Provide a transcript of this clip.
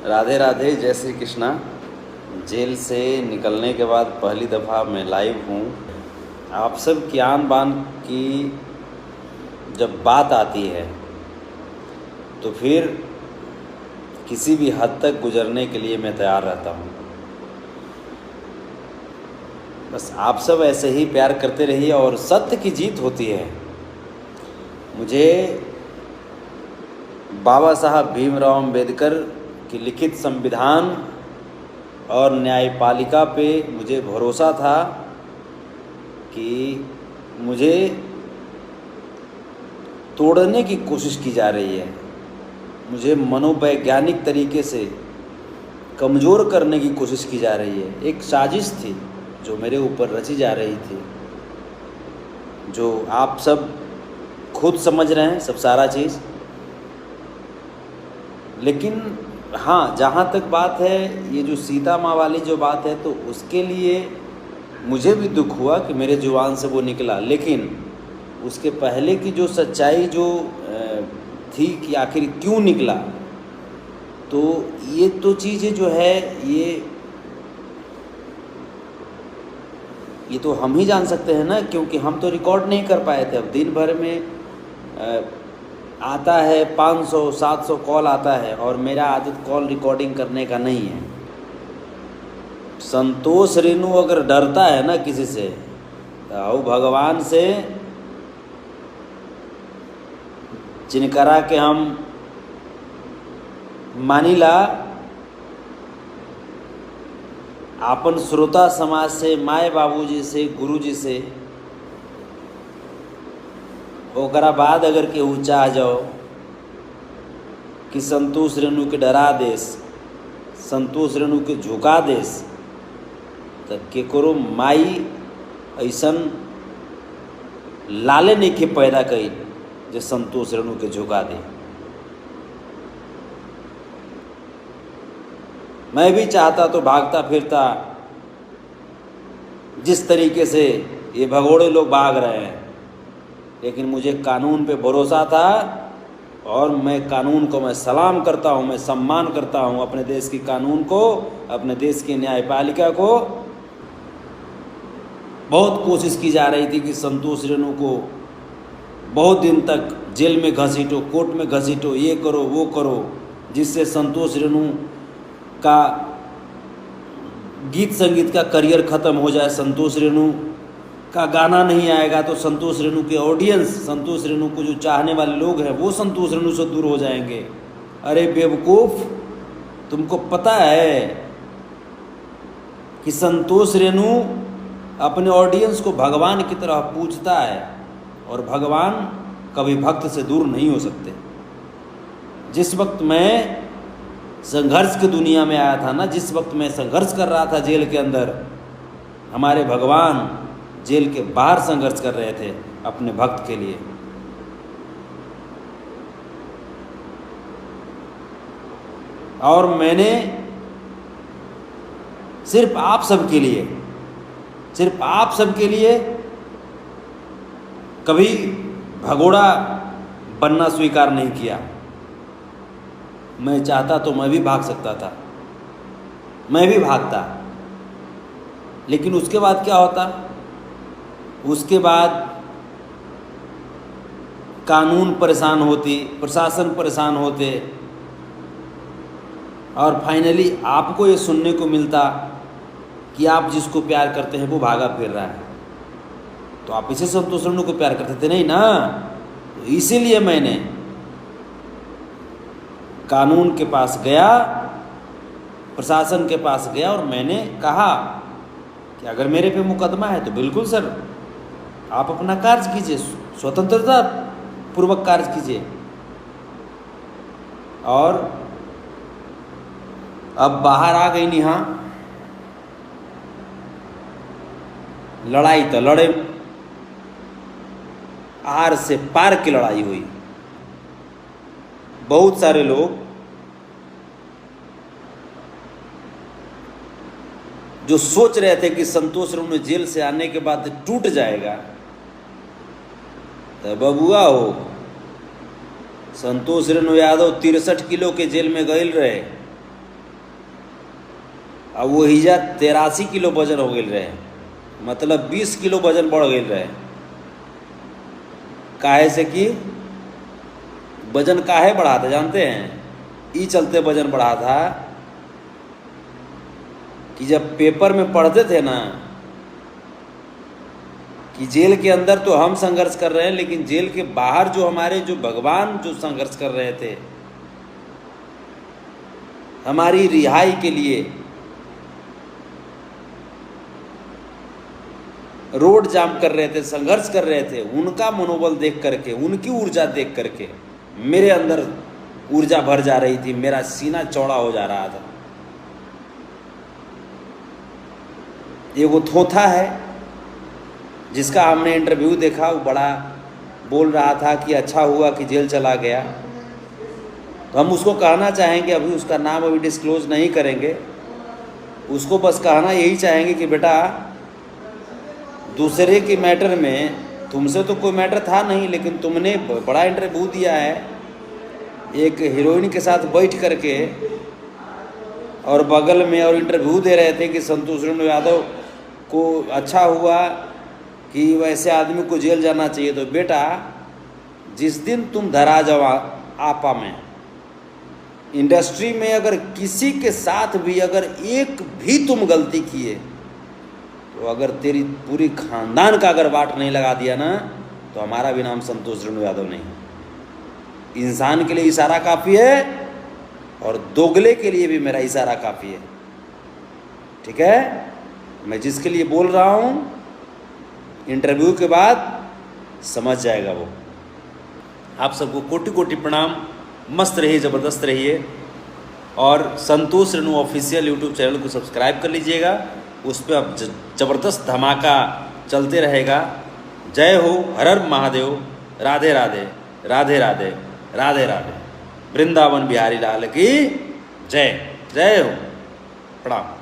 राधे राधे, जय श्री कृष्णा। जेल से निकलने के बाद पहली दफ़ा मैं लाइव हूँ। आप सब की आन बान की जब बात आती है तो फिर किसी भी हद तक गुजरने के लिए मैं तैयार रहता हूँ। बस आप सब ऐसे ही प्यार करते रहिए और सत्य की जीत होती है। मुझे बाबा साहब भीमराव अम्बेडकर की लिखित संविधान और न्यायपालिका पे मुझे भरोसा था कि मुझे तोड़ने की कोशिश की जा रही है, मुझे मनोवैज्ञानिक तरीके से कमज़ोर करने की कोशिश की जा रही है। एक साजिश थी जो मेरे ऊपर रची जा रही थी, जो आप सब खुद समझ रहे हैं सब सारा चीज़। लेकिन हाँ, जहाँ तक बात है ये जो सीता माँ वाली जो बात है, तो उसके लिए मुझे भी दुख हुआ कि मेरे जुबान से वो निकला। लेकिन उसके पहले की जो सच्चाई जो थी कि आखिर क्यों निकला, तो ये तो चीज़ें जो है ये तो हम ही जान सकते हैं ना, क्योंकि हम तो रिकॉर्ड नहीं कर पाए थे। अब दिन भर में आता है 500-700 कॉल आता है और मेरा आदत कॉल रिकॉर्डिंग करने का नहीं है। संतोष रेणु अगर डरता है ना किसी से, तो भगवान से जिनकरा के हम मानिला, आपन श्रोता समाज से, माए बाबूजी से, गुरुजी से, ओकरा बाद अगर केहू चाह जाओ कि संतोष रेणु के डरा देस, संतोष रेणु के झुका देस, तब केकरो माई ऐसन लाले नहीं के पैदा कई जो संतोष रेणु के झुका दे। मैं भी चाहता तो भागता फिरता जिस तरीके से ये भगोड़े लोग भाग रहे हैं, लेकिन मुझे कानून पे भरोसा था और मैं कानून को मैं सलाम करता हूँ, मैं सम्मान करता हूँ अपने देश की कानून को, अपने देश की न्यायपालिका को। बहुत कोशिश की जा रही थी कि संतोष रेणु को बहुत दिन तक जेल में घसीटो, कोर्ट में घसीटो, ये करो वो करो, जिससे संतोष रेणु का गीत संगीत का करियर ख़त्म हो जाए। संतोष रेणु का गाना नहीं आएगा तो संतोष रेणु के ऑडियंस, संतोष रेणु को जो चाहने वाले लोग हैं, वो संतोष रेणु से दूर हो जाएंगे। अरे बेवकूफ़, तुमको पता है कि संतोष रेणु अपने ऑडियंस को भगवान की तरह पूजता है और भगवान कभी भक्त से दूर नहीं हो सकते। जिस वक्त मैं संघर्ष की दुनिया में आया था ना, जिस वक्त मैं संघर्ष कर रहा था जेल के अंदर, हमारे भगवान जेल के बाहर संघर्ष कर रहे थे अपने भक्त के लिए। और मैंने सिर्फ आप सबके लिए, सिर्फ आप सबके लिए कभी भगोड़ा बनना स्वीकार नहीं किया। मैं चाहता तो मैं भी भाग सकता था, मैं भी भागता, लेकिन उसके बाद क्या होता? उसके बाद कानून परेशान होती, प्रशासन परेशान होते, और फाइनली आपको ये सुनने को मिलता कि आप जिसको प्यार करते हैं वो भागा फिर रहा है। तो आप इसे संतोष रेणु को प्यार करते थे नहीं ना? तो इसीलिए मैंने कानून के पास गया, प्रशासन के पास गया और मैंने कहा कि अगर मेरे पे मुकदमा है तो बिल्कुल सर, आप अपना कार्य कीजिए, स्वतंत्रता पूर्वक कार्य कीजिए। और अब बाहर आ गई नहीं। हाँ, लड़ाई तो लड़े, आर से पार की लड़ाई हुई। बहुत सारे लोग जो सोच रहे थे कि संतोष रेणु जेल से आने के बाद टूट जाएगा, तो बबुआ हो, संतोष रेणु यादव 63 किलो के जेल में गए रहे अब वो हिजा 83 किलो वजन हो गए रहे, मतलब 20 किलो वजन बढ़ गए रहे। काहे से कि वजन काहे बढ़ा था जानते हैं? ई चलते वजन बढ़ा था कि जब पेपर में पढ़ते थे ना कि जेल के अंदर तो हम संघर्ष कर रहे हैं, लेकिन जेल के बाहर जो हमारे जो भगवान जो संघर्ष कर रहे थे हमारी रिहाई के लिए, रोड जाम कर रहे थे, संघर्ष कर रहे थे, उनका मनोबल देख करके, उनकी ऊर्जा देख करके मेरे अंदर ऊर्जा भर जा रही थी, मेरा सीना चौड़ा हो जा रहा था। ये वो थोथा है जिसका हमने इंटरव्यू देखा, वो बड़ा बोल रहा था कि अच्छा हुआ कि जेल चला गया। तो हम उसको कहना चाहेंगे, अभी उसका नाम अभी डिस्क्लोज नहीं करेंगे, उसको बस कहना यही चाहेंगे कि बेटा दूसरे के मैटर में तुमसे तो कोई मैटर था नहीं, लेकिन तुमने बड़ा इंटरव्यू दिया है एक हीरोइन के साथ बैठ करके और बगल में, और इंटरव्यू दे रहे थे कि संतोष रेणु यादव को अच्छा हुआ कि वैसे आदमी को जेल जाना चाहिए। तो बेटा जिस दिन तुम धरा जाओ आपा में, इंडस्ट्री में अगर किसी के साथ भी अगर एक भी तुम गलती किए, तो अगर तेरी पूरी खानदान का अगर वाट नहीं लगा दिया ना, तो हमारा भी नाम संतोष रेणु यादव नहीं। इंसान के लिए इशारा काफ़ी है और दोगले के लिए भी मेरा इशारा काफ़ी है। ठीक है, मैं जिसके लिए बोल रहा हूँ इंटरव्यू के बाद समझ जाएगा वो। आप सबको कोटि कोटि प्रणाम, मस्त रहिए, ज़बरदस्त रहिए, और संतोष रेणु ऑफिशियल यूट्यूब चैनल को सब्सक्राइब कर लीजिएगा, उस पर अब ज़बरदस्त धमाका चलते रहेगा। जय हो, हर हर महादेव, राधे राधे, राधे राधे, राधे राधे, वृंदावन बिहारी लाल की जय। जय हो, प्रणाम।